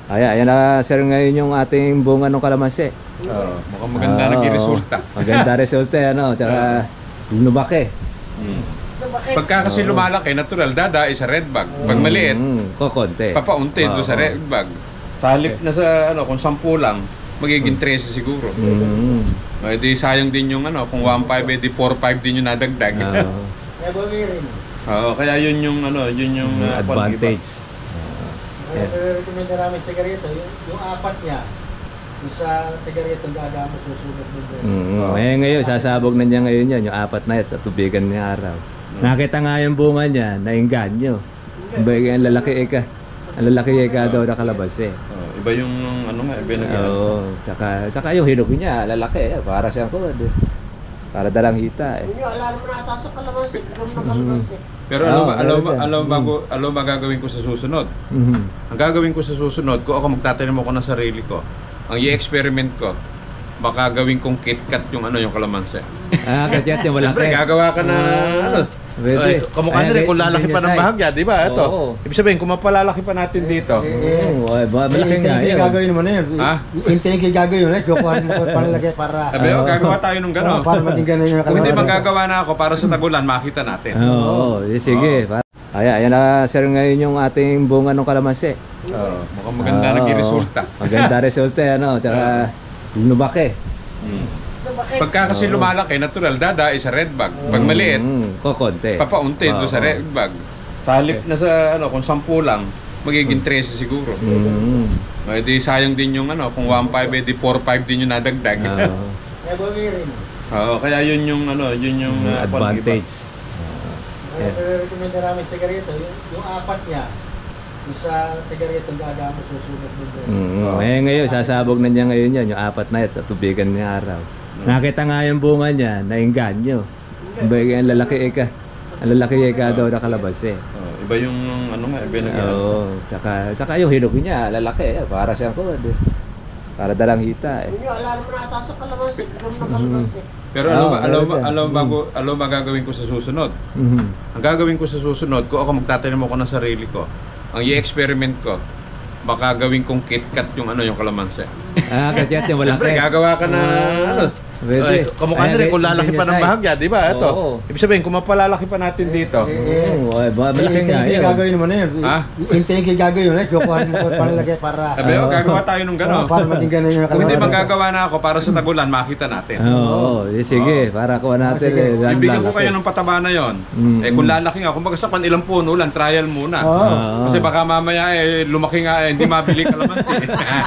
Ayan na sir ngayon yung ating bunga ng kalamansi. Mukhang maganda naging resulta. Maganda resulta ano, tsaka lumaki. Pagka kasi lumalaki, natural, dada sa red bag. Pag maliit, kokonti. papaunti doon sa red bag. Sa halip na sa ano, kung 10 lang, magiging 13 siguro. Di sayang din yung ano, kung 1.5 di 4.5 din yung nadagdag. Kaya yun yung ano, yun yung advantage. Recommend namin tigarito, yung apat niya, yung sa tigarito gagamot susunod mo. Ngayon, sasabog na niya ngayon yan, yung apat na yan sa tubigan ng araw. Nakita nga yung bunga niya, nainganyo. Ang lalaki eka daw na kalabas iba yung ano nga, iba yung tsaka yung hinog niya, lalaki para siyang kuwad para dalang hita Alam mo na ata sa kalamansi, Pero alam ba gagawin ko sa susunod? Ang gagawin ko sa susunod, kung ako magtatanim ako ng sarili ko, ang i-experiment ko, baka gawin kong KitKat yung ano, yung kalamansi. KitKat yung malaki. Siyempre, gagawa ka na ano. Kamukha na rin kung lalaki pa ng bahagya, di ba? Ito. Ibig sabihin, kung mapalalaki pa natin dito. Malaki nga yun. Gagawin mo na yun. Hintayin kayo gagawin yun. Kukuha mo panalagay para... Gagawa tayo nung gano'n. Para maging gano'n yung kung hindi magagawa na ako para sa tagulan, makita natin. Sige. Ayan na sir ngayon yung ating bunga ng kalamansi. Mukhang maganda naging resulta. Maganda resulta ano, tsaka lumaki. Pagka kasi lumalaki, natural, dada sa red bag. Pag maliit, kokonti. papaunti doon sa red bag. Sa halip na sa ano, kung 10 lang, magiging 13 siguro. Di sayang din yung ano, kung 1.5 di 4.5 din yung nadagdag. Kaya yun yung ano, yun yung advantage. Recommend namin tigarito, yung apat niya, yung sa tigarito gagamot susunod mo. Ngayon, sasabog na niya ngayon yan, yung apat na yan sa tubigan ng araw. Nakita nga yung bunga niya, nainganyo. Ang lalaki eka daw na kalabas Iba yung ano nga, iba yung tsaka yung hinog niya, lalaki para siyang kuwad para dalang hita Alam mo na ata sa kalamansi, Pero alam ba gagawin ko sa susunod? Ang gagawin ko sa susunod, kung ako magtatanim ako ng sarili ko, ang i-experiment ko, baka gawin kong KitKat yung ano, yung kalamansi. KitKat yung malaki. Siyempre, gagawa ka na ano. Kamukha na rin kung lalaki pa ng bahagya, di ba? Ito. Ibig sabihin, kung mapalalaki pa natin dito. Malaki nga yun. Gagawin mo na yun. Hintayin kayo gagawin yun. Kukuha mo panalagay para... Gagawa tayo nung gano'n. Para maging gano'n yung kalamansi. Kung hindi magagawa na ako, para sa tagulan, makita natin. Sige, para kuha natin. Ibigyan ko kayo ng pataba na yun. Kung lalaki nga, kung magasapan ilang puno lang, trial muna. Kasi baka mamaya lumaki nga, hindi mabili kalamansi.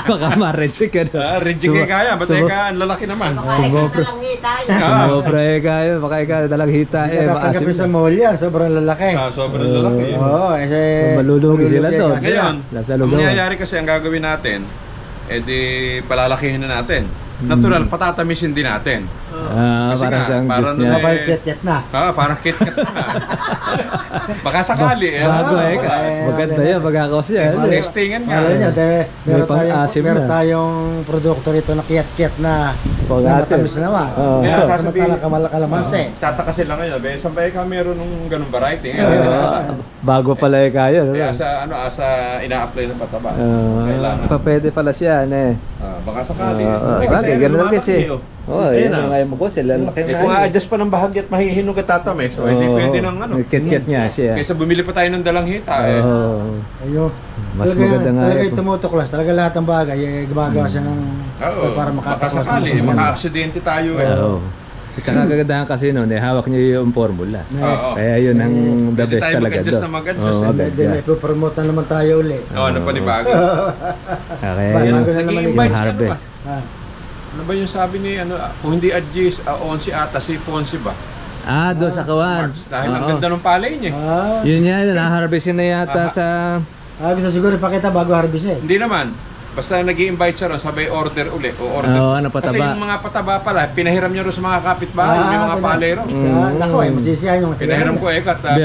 Baka ma-reject ka na. Reject kaya, ba't ang lalaki naman. Sumobra kayo, baka ikaw dalang hita Tatanggapin sa mall yan, sobrang lalaki. Sobrang lalaki. Malulugi sila doon. Ngayon, ang mangyayari kasi ang gagawin natin, palalakihin na natin. Natural, patatamisin din natin. Para siyang parang KitKat na. Parang KitKat na. Baka sakali. Bago maganda yan, magkakos yan. Testingan nga. Meron tayong produkto rito na KitKat na matamis naman. Samantala kalamansi. Tataka sila ngayon, saan ba ikaw meron ng ganung variety? Bago pala kayo. Asa ina-apply ng pataba. Pwede pala siya. Baka sakali. Ganun lang kasi. Yan ang ngayon mo ko sila. Kung a-adjust pa ng bahagya at mahihinog at tatamis, hindi pwede ng ano. KitKat niya siya. Kaysa bumili pa tayo ng dalang hita. Mas maganda nga. Talaga tumutuklas. Talaga lahat ng bagay, gumagawa siya ng para makataklas. Baka sakali, maka-aksidente tayo Tsaka kagandahan kasi noon, hawak niyo yung formula. Kaya yun ang the best talaga doon. May promote na naman tayo ulit. Napanibago. Kaya yun yung harvest. Ano ba yung sabi ni, kung hindi adjust, 11 ata, si Ponce ba? Doon sa Kawan. Dahil ang ganda ng palay niya. Yun yan, na-harvestin na yata sa... Gusto siguro ipakita bago harvest Hindi naman. Basta nag-i-invite siya ron, sabay order uli. Kasi yung mga pataba pala, pinahiram niya ron sa mga kapitbahay, may mga palay ron. Ako masisiyahan yung pinahiram ko para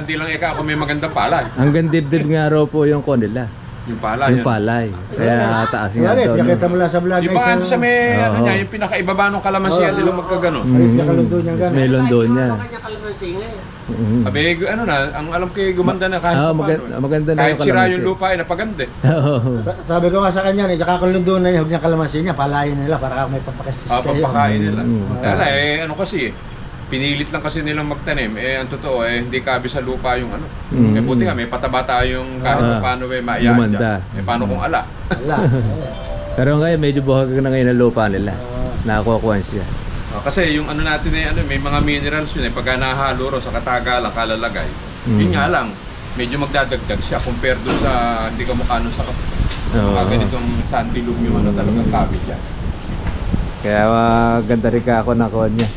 hindi lang ako may magandang palay. Hanggang dibdib nga raw po yung ko nila. Yung palay. Yung palay. Kaya taas nga Wala, doon. pinakita mo lang sa vlog. Yung mga sa may, ano niya, yung pinakaibaba ng kalamansiya nila magkagano. Pinakalundo niya gano'n. May londo niya. Sabi, ano na, ang alam ko gumanda na kahit maganda na kahit yung sira kalamansi. yung lupa, napaganda. Oo. Sabi ko nga sa kanya, kakalundo na yung kalamansi niya, palayin nila para may pampakisis kayo. Pampakain nila. Mm. Kala ano kasi, pinilit lang kasi nilang magtanim. Ang totoo, hindi kabi sa lupa yung ano. Buti nga, may pataba tayong kahit paano Gumanda. ma-i-adjust. Paano kung ala? Wala. Pero ngayon, medyo buhag na ngayon ang lupa nila. Nakakuha siya. Kasi yung ano natin may mga minerals yun pagka nahalo ro sa katagalan, kalalagay. Yun nga lang, medyo magdadagdag siya compare doon sa hindi ka mukha nun sa mga ganitong sandilum yung talagang kabit yan. Kaya ganda rin ka ako nakuha niya.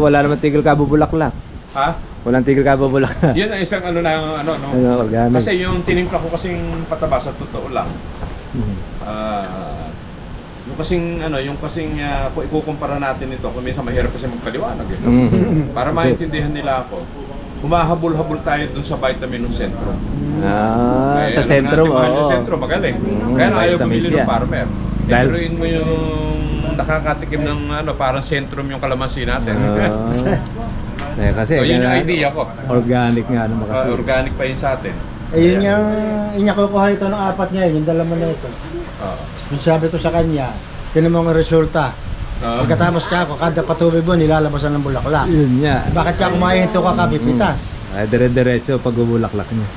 Wala naman tigil ka bubulaklak. Ha? Walang tigil ka bubulaklak. Yan ang isang ano na no. Organic. Kasi yung tinimpla ko kasing pataba sa totoo lang. Yung kasing kung ikukumpara natin ito, kung minsan mahirap kasi magpaliwanag para maintindihan nila ako. Humahabol-habol tayo dun sa vitamin ng sentro. Sa sentro, Yung sentro magaling. Kaya na ayaw bumili ng farmer. Dahil mo yung nakakatikim ng parang sentrum yung kalamansi natin. Kasi yun yung idea ko. Organic nga naman kasi. Organic pa yun sa atin. Yun yung kukuha ito ng apat niya, yung dalaman na ito. Yung sabi ko sa kanya, tinan mo ang resulta. Pagkatapos ka ako, kada patubig mo, nilalabasan ng bulaklak. Yun nga. Bakit ka kumain ito ka kapipitas? Dire-diretso pagbubulaklak niya.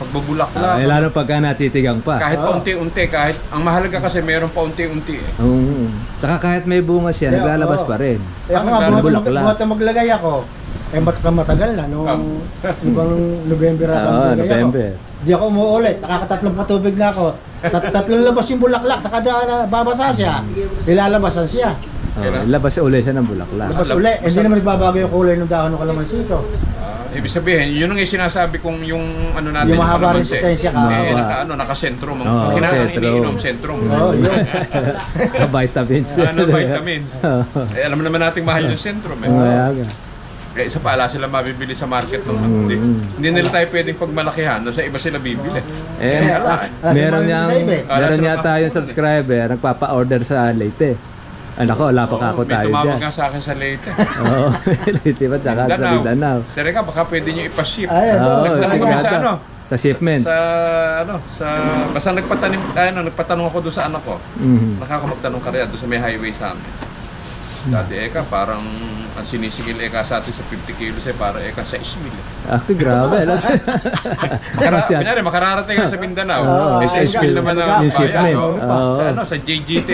Pagbubulaklak. Lalo pagka natitigang pa. Kahit paunti-unti, kahit ang mahalaga kasi meron paunti-unti. Tsaka kahit may bunga siya, naglalabas pa rin. Ako nga, buhat na maglagay ako. Matagal na, nung November ata maglagay ako. Di ako umuulit, nakakatatlong patubig na ako. Tatlong labas yung bulaklak, babasa siya, ilalabasan siya. Labas uli siya ng bulaklak. Labas uli, hindi naman nagbabago yung kulay ng dahon ng kalamansi ito. Ibig sabihin, yun ang sinasabi kong yung ano natin, yung mahaba kalamansi. resistensya ka. Nakasentro. Kailangan iniinom, sentro. Vitamins. Vitamins. Alam naman nating mahal yung sentro. Isa pa, ala sila mabibili sa market. Hindi nila tayo pwedeng pagmalakihan. Sa iba sila bibili. Meron niya tayong subscriber, nagpapa-order sa Leyte. Ako, wala pa ako tayo dyan. May tumawag nga sa akin sa Leyte. Oo, Leyte ba? Tsaka sa Mindanao. Sir ka, baka pwede nyo ipaship. Sa shipment. Basta nagpatanong ako doon sa anak ko. Nakakamagtanong ka rin doon sa may highway sa amin. Dati parang ang sinisigil sa atin sa 50 kilos para sa 6 mil. Grabe. Kunyari, makararating ka sa Mindanao. Sa 6 mil naman ang shipment. Sa JGT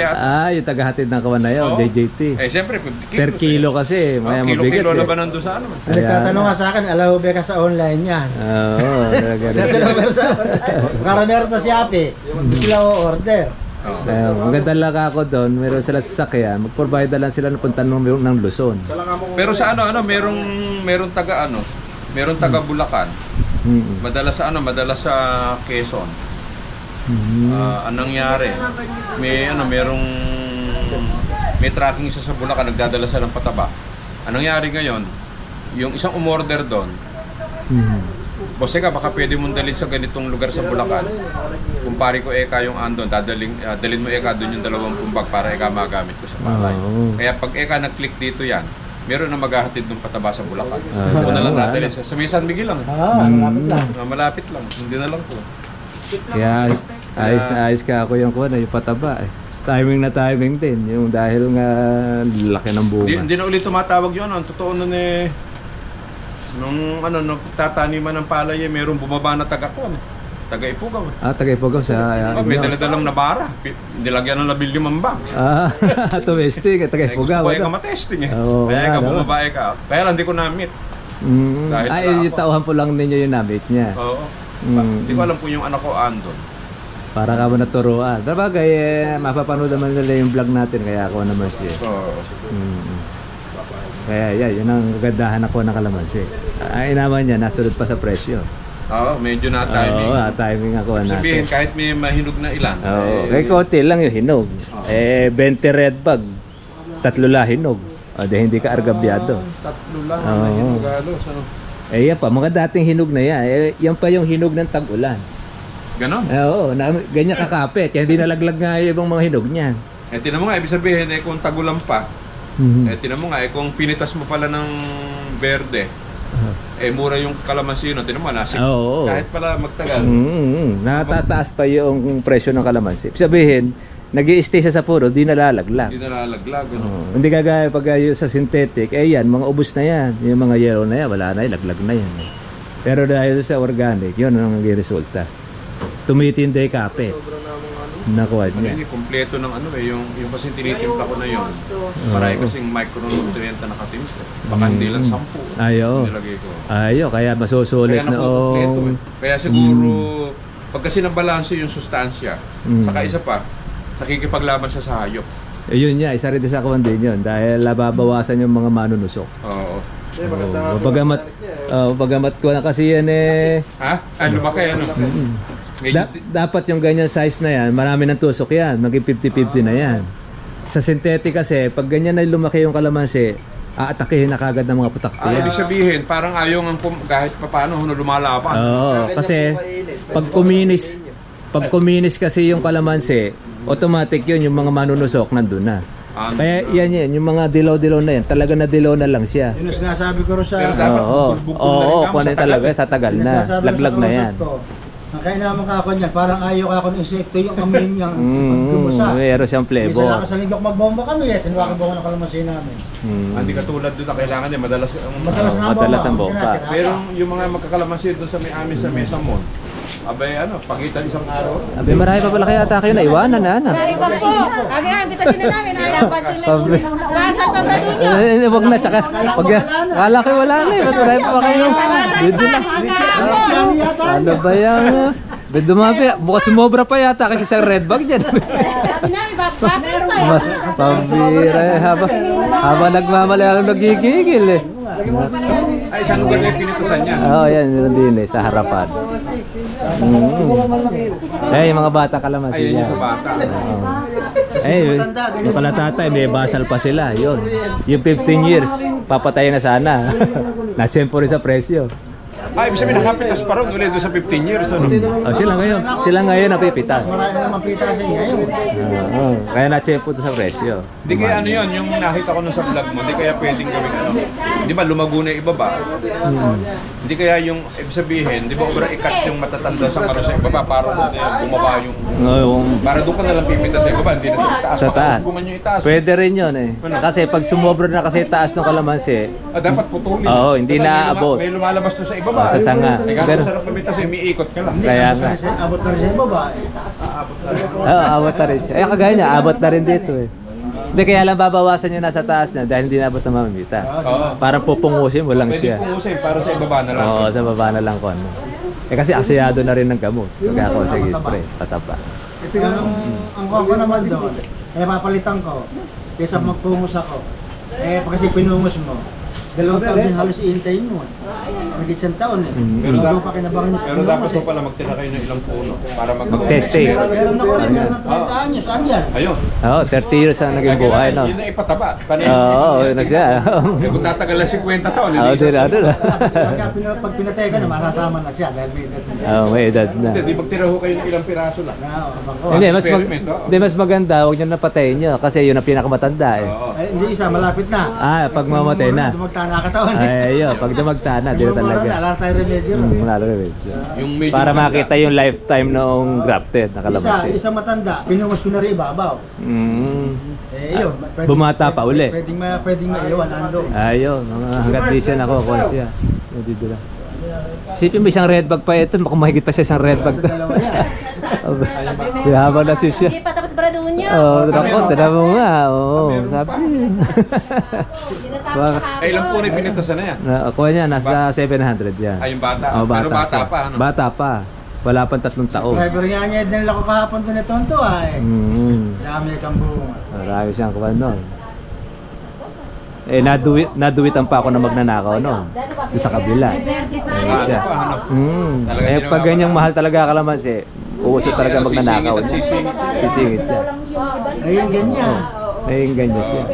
yung tagahatid ng kawan na yun, JJT. Siyempre, 50 kilos. Per kilo kasi, maya mabigat. Kilo na ba nandun sa ano? Nagtatanong nga sa akin, alaw ba ka sa online yan? Nagtatanong sa online. Karamero sa Shopee, hindi sila o-order. Maganda lang ako doon, meron sila sasakyan, mag-provide lang sila ng punta ng Luzon. Pero sa merong taga Bulacan. Madalas sa Quezon. Anong nangyari? May tracking isa sa Bulacan, nagdadala sa ng pataba. Anong nangyari ngayon? Yung isang umorder doon. Boss, baka pwede mong dalhin sa ganitong lugar sa Bulacan. Kumpare ko yung andon, dalhin mo doon yung 20 bag para magamit ko sa palay. Kaya pag nag-click dito yan, meron na maghahatid ng pataba sa Bulacan. Una lang dadalhin sa may San Miguel lang. Malapit lang. Malapit lang, hindi na lang po. Kaya ayos ka ako yung pataba eh. Timing din, yung dahil nga laki ng bunga. Hindi na ulit tumatawag yun, ang totoo nun nung tataniman ng palay merong bumaba na taga-Ipugaw. Taga-Ipugaw sa... may daladalang nabara. Nilagyan ng 15 bucks. Tumesting, taga-Ipugaw. Gusto ko matesting Kaya bumaba ka. Kaya lang, hindi ko na-meet. Yung tauhan po lang ninyo yung na-meet niya. Oo. Hindi ko alam kung yung anak ko andon. Para ka mo naturuan. Sabagay, mapapanood naman nila yung vlog natin, kaya ako naman siya. Kaya yun ang kagandahan ako ng kalamansi. Naman niya, nasunod pa sa presyo. Medyo na-timing. Timing ako natin. Sabihin, kahit may mahinog na ilan. Kaya konti lang yung hinog. 20 red bag, 3 lang hinog. Hindi ka argabyado. 3 lang na hinog halos. Yan pa, mga dating hinog na yan. Yan pa yung hinog ng tag-ulan. Ganon. Oo, ganyan kakapit. Kaya hindi nalaglag nga yung ibang mga hinog niyan. Tinan mo nga, ibig sabihin, kung tagulan pa, tinan mo nga, kung pinitas mo pala ng berde, mura yung kalamansi, no? Tinan mo, nasa kahit pala magtagal. Natataas pa yung presyo ng kalamansi. Ibig sabihin, nag-i-stay siya sa puro, di nalalaglag. Hindi nalalaglag, ano? Hindi kagaya pag sa synthetic, yan, mga ubos na yan. Yung mga yellow na yan, wala na yan, laglag na yan. Pero dahil sa organic, yun ang resulta. Tumitindi kapit. Nakuha niya. Hindi, kompleto ng yung kasi tinitimpla ko na yun. Marami kasing micronutrient na nakatimpla. Baka hindi lang 10. Ayo. Nilagay ko. Ayo, kaya masusulit na Kaya siguro, pag kasi nabalanse yung sustansya, saka isa pa, nakikipaglaban siya sa hayop. Yun niya, isa rin sa kawan din yun. Dahil nababawasan yung mga manunusok. Oo. Pagamat ko na kasi yan Ha? Ano ba kaya? Dapat yung ganyan size na yan, marami ng tusok yan, maging 50-50 na yan. Sa synthetic kasi, pag ganyan na lumaki yung kalamansi, aatakihin na kagad ng mga putak-putak. Ibig sabihin, parang ayaw ng kahit paano lumalaban. Oo, kasi pag kuminis kasi yung kalamansi, automatic yun, yung mga manunusok nandun na. Kaya yan, yung mga dilaw-dilaw na yan, talaga na dilaw na lang siya. Yun ang sinasabi ko rin sa... Pero dapat kung ano talaga, sa tagal na, laglag na yan. Kaya naman kako niyan, parang ayaw ako ng insekto yung amoy niyang pagkumusa. Meron siyang flavor. Isa lang sa linggo magbomba kami tinuwakan ba ko ng kalamansi namin. Hindi katulad doon na kailangan niya madalas ang bomba. Pero yung mga magkakalamansi doon sa may amin sa Mesa Mall, abay pagitan isang araw. Abay marami pa pala kaya kayo na iwanan na. Marami pa po. Kami nga, kita sila namin. Dapat lasan pa ba ninyo? Huwag na, tsaka kala kayo wala na ba't marami pa kayo? Dito na. Ano ba yan? Dumabi, bukas sumobra pa yata kasi sa red bag dyan. Sabi namin, babasan pa. Mas pambira habang nagmamalalang nagigigil Ay, isang lugar na yung pinitusan niya. Oo, yan, din sa harapan. Yung mga bata kalamansi. Ayun yung sa bata. Yung pala tatay, may basal pa sila. Yun. Yung 15 years, papatayin na sana. Na-tsempo rin sa presyo. Ibig sabihin nakapitas pa rin ulit doon sa 15 years. Ano? Sila ngayon napipitas. Marami naman pitasin ngayon. Kaya na-tsempo ito sa presyo. Hindi kaya ano yun, yung nakita ko nun sa vlog mo, hindi kaya pwedeng gawin Di ba lumago na ibaba? Hindi kaya yung, ibig sabihin, di ba obra ikat yung matatanda sa karo sa ibaba para bumaba yung... Para doon ka nalang pipitas sa ibaba, hindi na sa taas. Pwede rin yun Kasi pag sumobra na kasi taas ng kalamansi, dapat putulin. Oo, hindi na abot. May lumalabas doon sa ibaba. Sa sanga. Pero sarap mabitas umiikot ka lang. Kaya nga. Abot na rin sa ibaba. Abot na rin siya. Kagaya niya, abot na rin dito Hindi, kaya lang babawasan yung nasa taas na dahil hindi nabot na mamamitas. Para pupungusin mo lang siya. Pwede pungusin para sa ibaba na lang. Oo, sa baba na lang ko kasi asyado na rin ng gamot. Kaya ako, sige, pre, pataba. Ang ko naman doon, papalitan ko. Kaysa magpungos ako. Kasi pinungos mo. 2 taon din halos iintayin mo. Nagit isang taon Pero Pero dapat mo pala magtira kayo ng ilang puno para mag-testing. Meron ako rin, meron na 30 anyos. Saan yan? Ayun. Oo, 30 years ang naging buhay, no? Yun na ipataba. Oo, yun na siya. Kung tatagal na 50 taon, Oo, doon. Pag pinatay ka na, masasama na siya dahil may edad na. Oo, may edad na. Hindi, magtira ho kayo ng ilang piraso lang. Hindi, mas maganda, huwag nyo napatayin nyo kasi yun ang pinakamatanda Hindi isa, malapit na. Pag mamatay na. Nakakatawan ayun, pag dumagta na, di na talaga. Wala tayong remedyo. Wala tayong remedyo. Para makita yung lifetime noong grafted na kalamansi. Isa matanda, pinungos ko na rin ibabaw. Yun. Bumata pa uli. Pwedeng maiwan, ando. Ayun, hanggat di siya nakukuha siya. Dito lang. Isipin mo isang red bag pa ito, makumahigit pa siya isang red bag. Habang na siya. Hindi pa tapos baraduhan niyo. Tignan mo nga. Sabi. Ilang po na pinitasan na yan? Ako niya, nasa 700 yan. Yung bata? Pero bata pa, ano? Bata pa. Wala pang 3 taon. Driver nga niya, din lang ako kahapon doon ito Dami kang bunga. Marami siyang kuwan nun. Naduwitan pa ako na magnanakaw no. Sa kabila. Pag ganyang mahal talaga kalamansi, uuso talaga magnanakaw. Sisingit siya. Ayun ganyan. Ayun ganyan siya.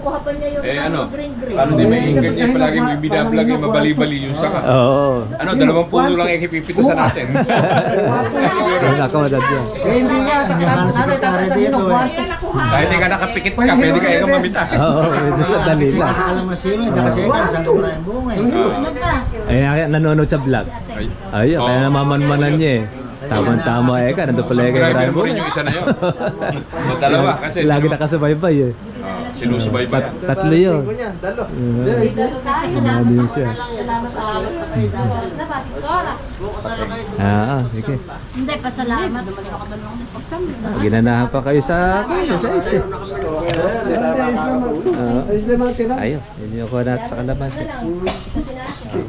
Kinukuha pa niya yung green. Ano di may inggan niya palagi may binablog yung mabali-bali yung saka. Oo. Ano, 2 puno lang ikipipitasan natin. Nakamadad yan. Hindi nga, secretary dito Kahit di ka nakapikit ka, pwede ka ikang mamita. Oo, ito sa dalila. Alam mo siya, kasi ikaw, isang lura yung bunga Ay, nanonood sa vlog. Ayun, kaya namamanmanan niya eh. Tama-tama eh ka, nandun pala yung Subscriber mo rin yung isa na yun. Yung dalawa kasi. Lagi nakasubaybay eh. Sinusubaybay. Tatlo yun. Ano yun siya? Sige. Hindi, pasalamat. Ginanahan pa kayo sa isa. Ayun, yun yung kuha natin sa kalamansi.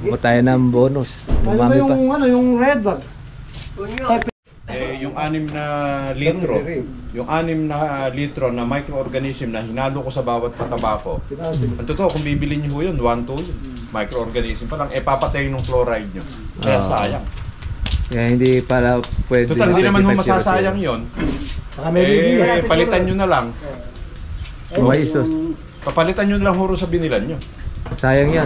Buko tayo ng bonus. Umami pa. Yung red bag? Yung 6 na litro, yung 6 na litro na microorganism na hinalo ko sa bawat pataba ko. Ang totoo, kung bibili niyo yun, 1-2 yun. Microorganism pa lang, papatay ng fluoride nyo. Kaya sayang. Kaya hindi pala pwede. Total, hindi naman masasayang yun. Palitan nyo na lang. Papalitan nyo na lang huro sa binilan nyo. Sayang yan.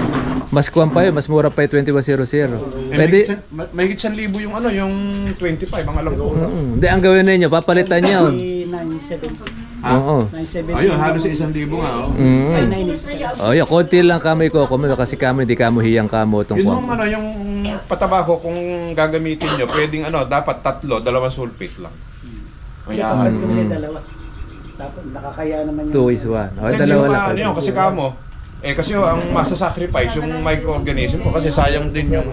Mas kuwan pa yun, mas mura pa yung 2100. Pwede. May higit 1,000 yung yung 25, ang alam ko. Hindi, ang gawin ninyo, papalitan nyo. 970. Oo. Ayun, halos 1,000 nga. Yun, konti lang kami ko kasi kami di kamo hiyang kamo itong yun yung pataba ko kung gagamitin nyo, pwedeng dapat 3, 2 sulfate lang. Dalawa. Tapos nakakaya naman 2:1. Dalawa lang. Kasi kamo, kasi ang masa-sacrifice yung microorganism ko kasi sayang din yung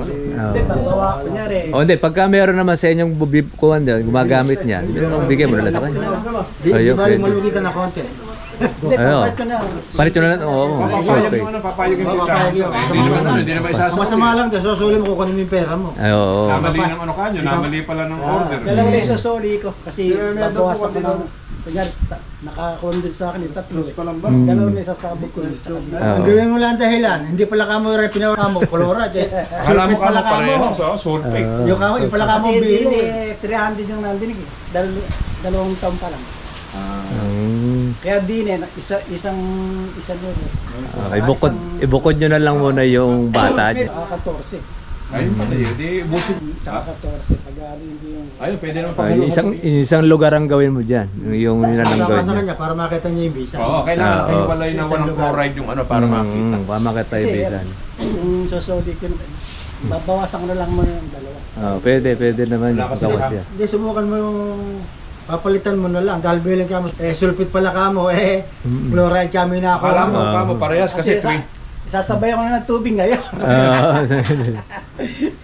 hindi, pagka meron naman sa inyong kuwan din, gumagamit niya, bigyan mo na lang sa kanya. Di ba malugi ka na konti? Palit nyo na lang. Papayag yung hindi naman isasama. Masama lang, susuli mo kukunin mo yung pera mo. Namali ng kanyo, namali pala ng order. Dalawa na isusuli ko kasi babawasan ko ng naka-condense sa akin yung 3. Dalawa na isasabog ko. Ang gawin mo lang dahilan, hindi pala kamo yung pinawala mo, chloride eh. Alam mo kamo pareho, sulfate. Yung pala kamo bili. 300 yung nandinig eh. 2 taon pa lang. Kaya din isang ibukod nyo na lang muna yung bata nyo. 14. Ayun pala yun, di busit. 14, pag-aari hindi yung... Ayun, pwede naman pang isang lugar ang gawin mo dyan. Yung nilalang gawin sa nyo. kanya para makita niya yung visa. Oo, kailangan kayo walay na walang chloride yung para makita. Para makita yung visa. Kung susuli ko naman, babawasan ko na lang muna yung 2. Pwede naman yung pagkawas yan. Hindi, subukan mo yung... Papalitan mo na lang dahil bilang kamo sulfate pala kamo chloride kami na ako. Kamo parehas kasi sasabay ako na ng tubig ngayon.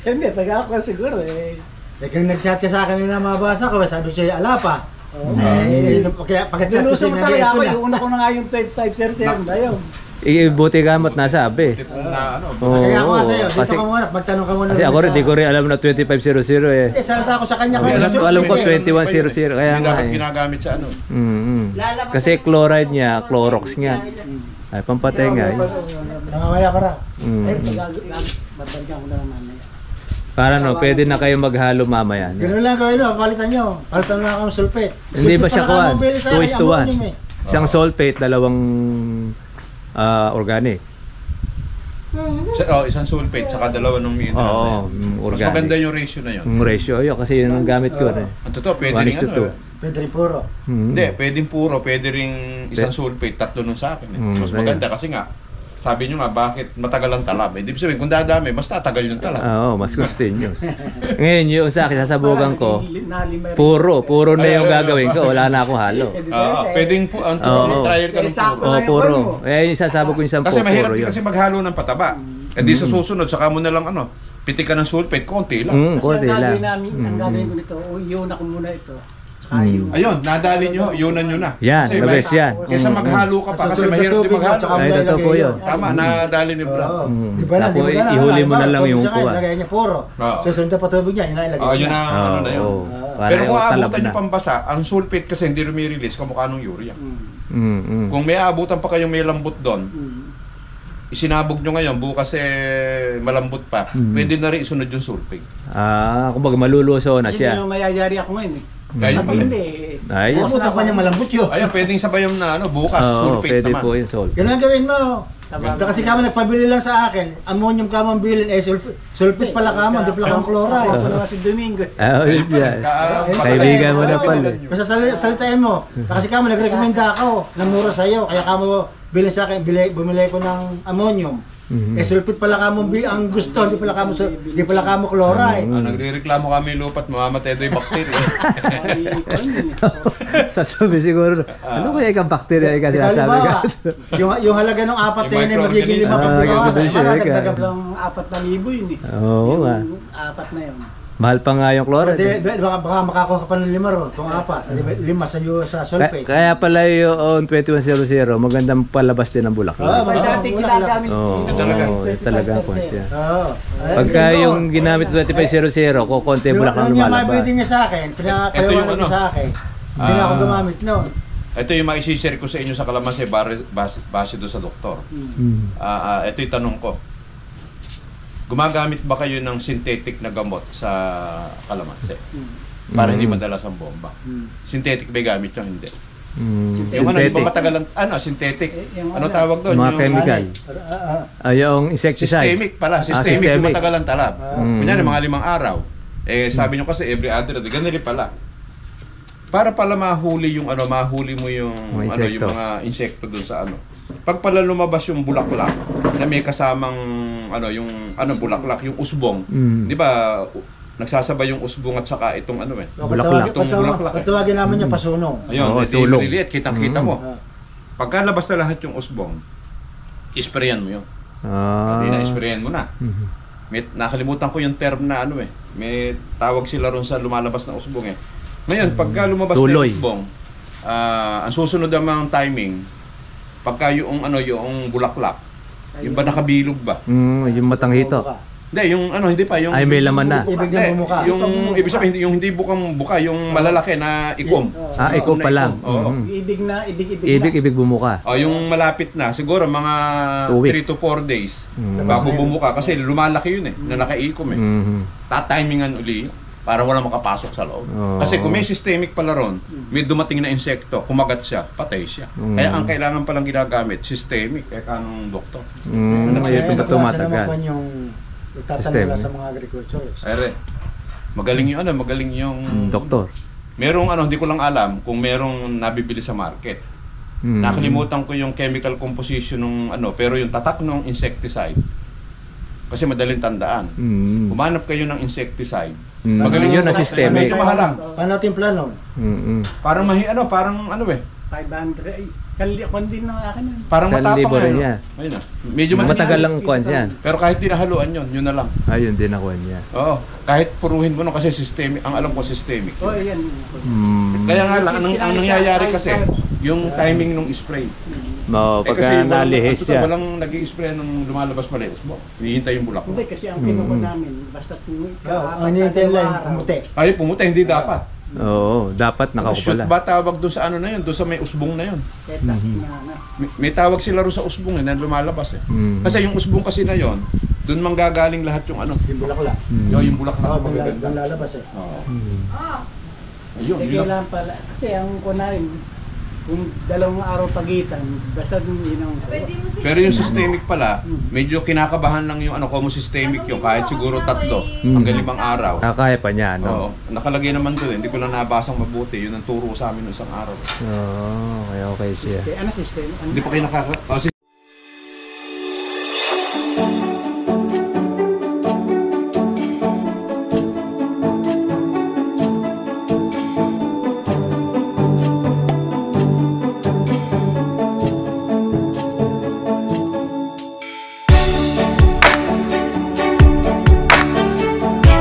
Hindi, taga ako siguro kung nag-chat ka sa akin na mabasa ko, sabi siya alapa. Kaya pag-chat ko siya nga ako, yung una ko na nga yung 2500 na yun. Buti gamot nasabi. Kaya ako nga sa'yo, dito ka muna, magtanong ka muna. Kasi ako rin, di ko rin alam na 2500 eh. Salta ako sa kanya. Alam ko 2100, kaya nga dapat ginagamit sa Kasi chloride niya, Clorox niya. Ay, pampatay nga. Mamaya para. Babalikan ko na naman. Para pwede na kayo maghalo mamaya. Ganoon lang gawin palitan nyo. Palitan mo lang kami sulfate. Hindi ba siya kuhan? 2:1. Isang sulfate, 2 organic. Isang sulfate, saka 2 ng mineral. Mas maganda yung ratio na yun. Ratio, kasi yun ang gamit ko. Ang totoo, pwede rin Pwede rin puro. Hindi, pwedeng puro, pwede rin isang sulfate, 3 nun sa akin. Mas maganda kasi nga, sabi nyo nga, bakit matagal ang talab? Ibig sabihin, kung dadami, mas tatagal yung talab. Mas continuous. Ngayon, yung sa akin, sasabugan ko, puro na yung gagawin ko, wala na akong halo. Pwedeng mag-trial ka ng puro. Yung sasabog ko yung isang kasi mahirap din kasi maghalo ng pataba. Di sa susunod, saka mo na lang pitik ka ng sulfate, konti lang. Konti lang. Ang gagawin ko nito, iyon ako muna ito. Ayun, nadali nyo, yunan nyo na. Yan, the best yan. Kaysa maghalo ka pa, kasi mahirap din maghalo. Ay, totoo po yun. Tama, nadali ni Brad. Tapos ihuli mo na lang yung kuha. Lagay niya puro. Susunod na patubig niya, ilagay. Yun na, na yun. Pero kung aabutan nyo pambasa, ang sulfate kasi hindi release kamukha ng urea. Kung may aabutan pa kayong may lambot doon, isinabog nyo ngayon, bukas malambot pa, pwede na rin isunod yung sulfate. Kumbaga maluluso na siya. Hindi naman mayayari ako ngayon Kaya Pag hindi, Ay, Pumunta pa niya malambot yun. ayun, pwedeng sabayan na bukas, oo, sulfate pwede naman. po yung sulfate. Ganun ang gawin mo. Kasi kamo nagpabili lang sa akin, ammonium ka mong bilin, sulfate pala kamo, di pala kang chloride. Ako naman si Domingo. Ah, yun yan. Kaibigan mo na pala. Basta salitain mo. Kasi kamo nagrekomenda ako ng mura sa'yo, kaya kamo bilhin sa akin, bumili ko ng ammonium. Sulfate pala kamo ang gusto, di pala kamo chloride. Nagrereklamo kami lupat, mamamatay doon yung bacteria. Sasabi siguro, ano kaya ikang bakterya yung Ikaw, sinasabi ka? yung halaga ng 4 Yung na magiging 5 microorganism. pag binawasan. ganun siya, Madadagdagan Lang 4,000 yun eh. Oo nga. Yung 4 na yun. Mahal pa nga yung chloride. Baka makakuha ka pa ng 5 ron, kung 4. 5 sa sulfate. Kaya pala yung 2100, magandang palabas din ng bulaklak. Oo, May dati ginagamit. Oo, Talaga. talagang konsya. Oo. Pagka yung ginamit 2500, konti bulaklak Nung niya lumalabas. mabili niya sa akin, pinakalawan yung niya sa akin. Hindi na ako gumamit noon. Ito yung maisishare ko sa inyo sa kalamansi base doon sa doktor. Ito yung tanong ko. Gumagamit ba kayo ng synthetic na gamot sa kalamansi? Para hindi madalas ang bomba. Synthetic ba gamit yung hindi? Yung ano, di ba matagalan, synthetic? Ano tawag doon? Mga Yung chemical. Yung insecticide. Systemic pala. Systemic yung matagalan talab. Mm. Kunyari, mga 5 araw. Sabi nyo kasi every other day, ganun rin pala. Para pala mahuli yung mahuli mo yung Mga yung mga insekto doon sa Pag pala lumabas yung bulaklak na may kasamang bulaklak, yung usbong. Di ba nagsasabay yung usbong at saka itong Bulaklak. Itong bulaklak. Patawagin namin niya pasunong. Ayun, Oo, ito sulong. yung maliliit, kitang-kita mo. Pagka labas na lahat yung usbong, isprayan mo yun. Hindi na, isprayan mo na. Nakalimutan ko yung term na may tawag sila ron sa lumalabas na usbong Ngayon, pagka lumabas na Tuloy. yung usbong, ang susunod namang timing, pagka yung bulaklak, yung ba nakabilog ba? Yung matanghito. Hindi, hindi pa. Yung, Ay, may laman na. Ibig na bumuka. Yung, ibig sabihin, yung hindi bukang buka, yung malalaki na ikom. Ikaw pa lang. Oo. Ibig na. Ibig bumuka. Yung malapit na, siguro mga 2 weeks. 3 to 4 days bago bumuka. Kasi lumalaki yun na nakaikom Tatimingan uli para wala makapasok sa loob. Kasi kung may systemic pala ron, may dumating na insekto, kumagat siya, patay siya. Kaya ang kailangan palang ginagamit, systemic, kanong doktor. Mayroon pa tumatagal. Yung System. tatanong sa mga agriculturists. Magaling yung Doktor. merong hindi ko lang alam kung merong nabibili sa market. Nakalimutan ko yung chemical composition ng pero yung tatak ng insecticide kasi madaling tandaan. Humanap kayo ng insecticide. Magaling yun na systemic. Medyo mahal lang. Paano natin plano? Parang 500. Kundi na akin yun. parang Isang libo matapang rin yan. Ayun medyo Matagal lang kuwan yan. Pero kahit di nahaluan yun na lang. Ayun din ako niya. Oo. Kahit puruhin mo kasi systemic, ang alam ko systemic. Oh, yan. Kaya nga lang, ang nangyayari kasi, yung timing ng spray. Pagka nalihis siya. Walang nag-i-spray nung lumalabas pala yung usbong. Hinihintay yung bulaklak. Hindi, kasi ang kinuha namin, basta Ang hinihintay lang, pumuti. Ay, pumuti, hindi dapat. Oo, dapat Shoot nakakupala. ba tawag doon sa na yun? Doon sa may usbong na yun. May tawag sila ron sa usbong na lumalabas Kasi yung usbong kasi na yun, doon manggagaling lahat yung Yung bulaklak. yung bulaklak na Doon magaganda. lalabas Oo. Ayun, Kaya yun lang. kailangan pala, kasi ang kunahin, kung 2 araw pagitan, basta yun ang Pero yung systemic pala, medyo kinakabahan lang yung common systemic yung kahit siguro 3 hanggang 5 araw. Kaya pa niya, Oo. Nakalagay naman doon. Hindi ko lang nabasang mabuti. Yun ang turo sa amin ng isang araw. Oo, okay siya. Ano system? Hindi pa kayo